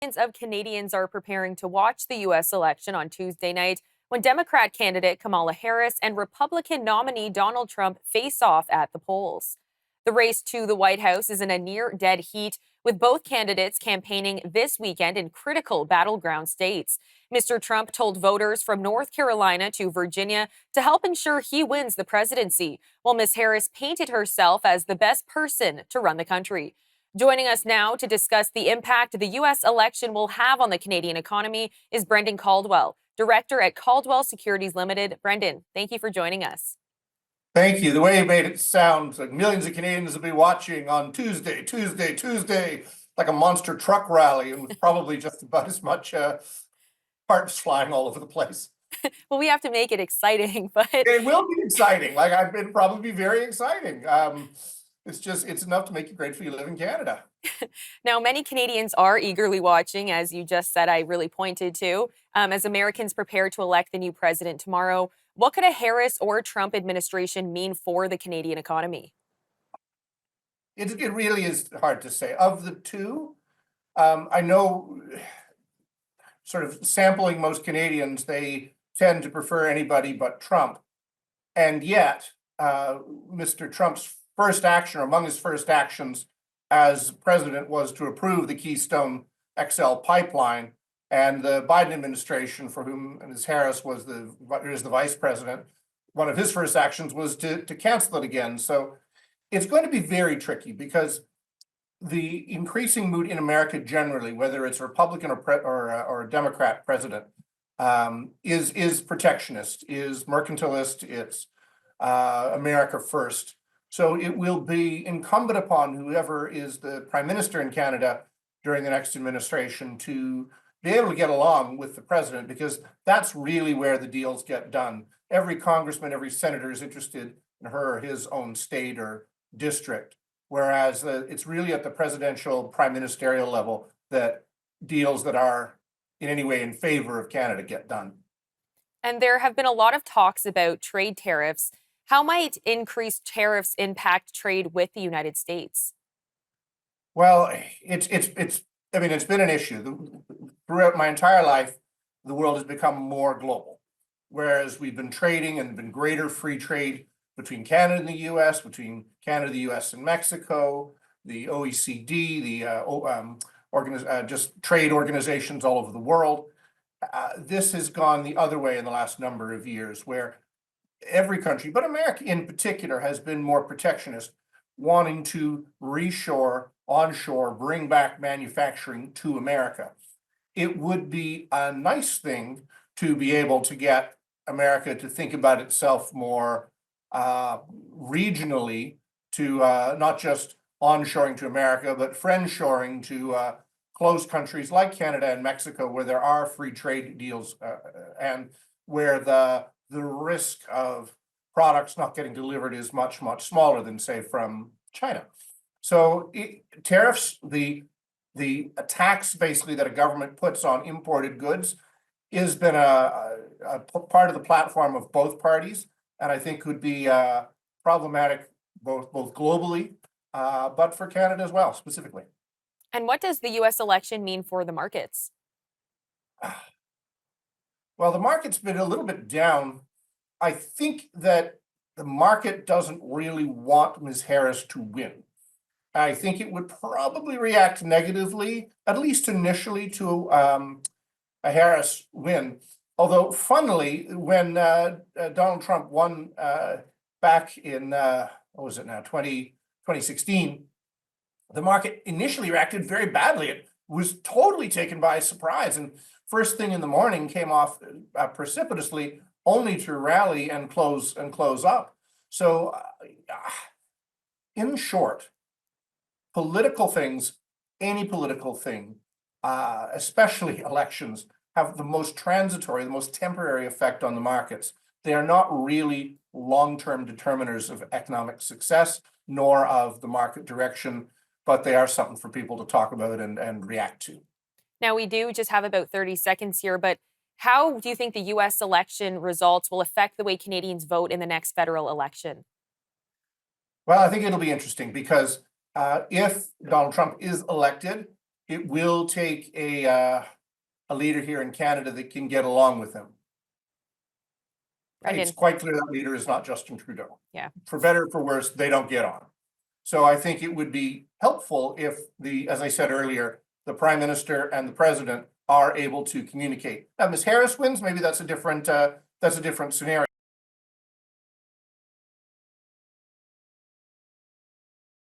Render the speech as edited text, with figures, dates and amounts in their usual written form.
millions of Canadians are preparing to watch the U.S. election on Tuesday night when Democrat candidate Kamala Harris and Republican nominee Donald Trump face off at the polls. The race to the White House is in a near-dead heat, with both candidates campaigning this weekend in critical battleground states. Mr. Trump told voters from North Carolina to Virginia to help ensure he wins the presidency, while Ms. Harris painted herself as the best person to run the country. Joining us now to discuss the impact the U.S. election will have on the Canadian economy is Brendan Caldwell, director at Caldwell Securities Ltd. Brendan, thank you for joining us. Thank you. The way you made it sound like millions of Canadians will be watching on Tuesday, like a monster truck rally, and with probably just about as much parts flying all over the place. Well, we have to make it exciting, but it will be exciting. It'll probably be very exciting. It's enough to make you grateful you live in Canada. Now, many Canadians are eagerly watching, as you just said, I really pointed to, as Americans prepare to elect the new president tomorrow. What could a Harris or Trump administration mean for the Canadian economy? It really is hard to say. Of the two, I know, sort of sampling most Canadians, they tend to prefer anybody but Trump. And yet, Mr. Trump's first action, or among his first actions as president, was to approve the Keystone XL pipeline. And the Biden administration, for whom Ms. Harris is the vice president, one of his first actions was to cancel it again. So it's going to be very tricky, because the increasing mood in America generally, whether it's a Republican or a Democrat president, is protectionist, is mercantilist, it's America first. So it will be incumbent upon whoever is the prime minister in Canada during the next administration to be able to get along with the president, because that's really where the deals get done. Every congressman, every senator is interested in her or his own state or district, whereas it's really at the presidential, prime ministerial level that deals that are in any way in favor of Canada get done. And there have been a lot of talks about trade tariffs. How might increased tariffs impact trade with the United States? Well, it's been an issue. Throughout my entire life, the world has become more global, whereas we've been trading and been greater free trade between Canada and the U.S., between Canada, the U.S., and Mexico, the OECD, just trade organizations all over the world. This has gone the other way in the last number of years, where every country, but America in particular, has been more protectionist, wanting to reshore, onshore, bring back manufacturing to America. It would be a nice thing to be able to get America to think about itself more regionally, to not just onshoring to America, but friendshoring to close countries like Canada and Mexico, where there are free trade deals and where the risk of products not getting delivered is much, much smaller than, say, from China. So tariffs, the tax basically that a government puts on imported goods, has been a part of the platform of both parties, and I think could be problematic both globally, but for Canada as well, specifically. And what does the U.S. election mean for the markets? Well, the market's been a little bit down. I think that the market doesn't really want Ms. Harris to win. I think it would probably react negatively, at least initially, to a Harris win. Although, funnily, when Donald Trump won back in, 2016, the market initially reacted very badly. It was totally taken by surprise, and first thing in the morning came off precipitously, only to rally and close up. So, in short, political things, any political thing, especially elections, have the most transitory, the most temporary effect on the markets. They are not really long-term determiners of economic success, nor of the market direction, but they are something for people to talk about and react to. Now, we do just have about 30 seconds here, but how do you think the U.S. election results will affect the way Canadians vote in the next federal election? Well, I think it'll be interesting, because if Donald Trump is elected, it will take a leader here in Canada that can get along with him. It's Brendan. quite clear that leader is not Justin Trudeau. Yeah. For better or for worse, they don't get on. So I think it would be helpful if as I said earlier, the Prime Minister and the President are able to communicate. Now, Ms. Harris wins, maybe that's a different scenario.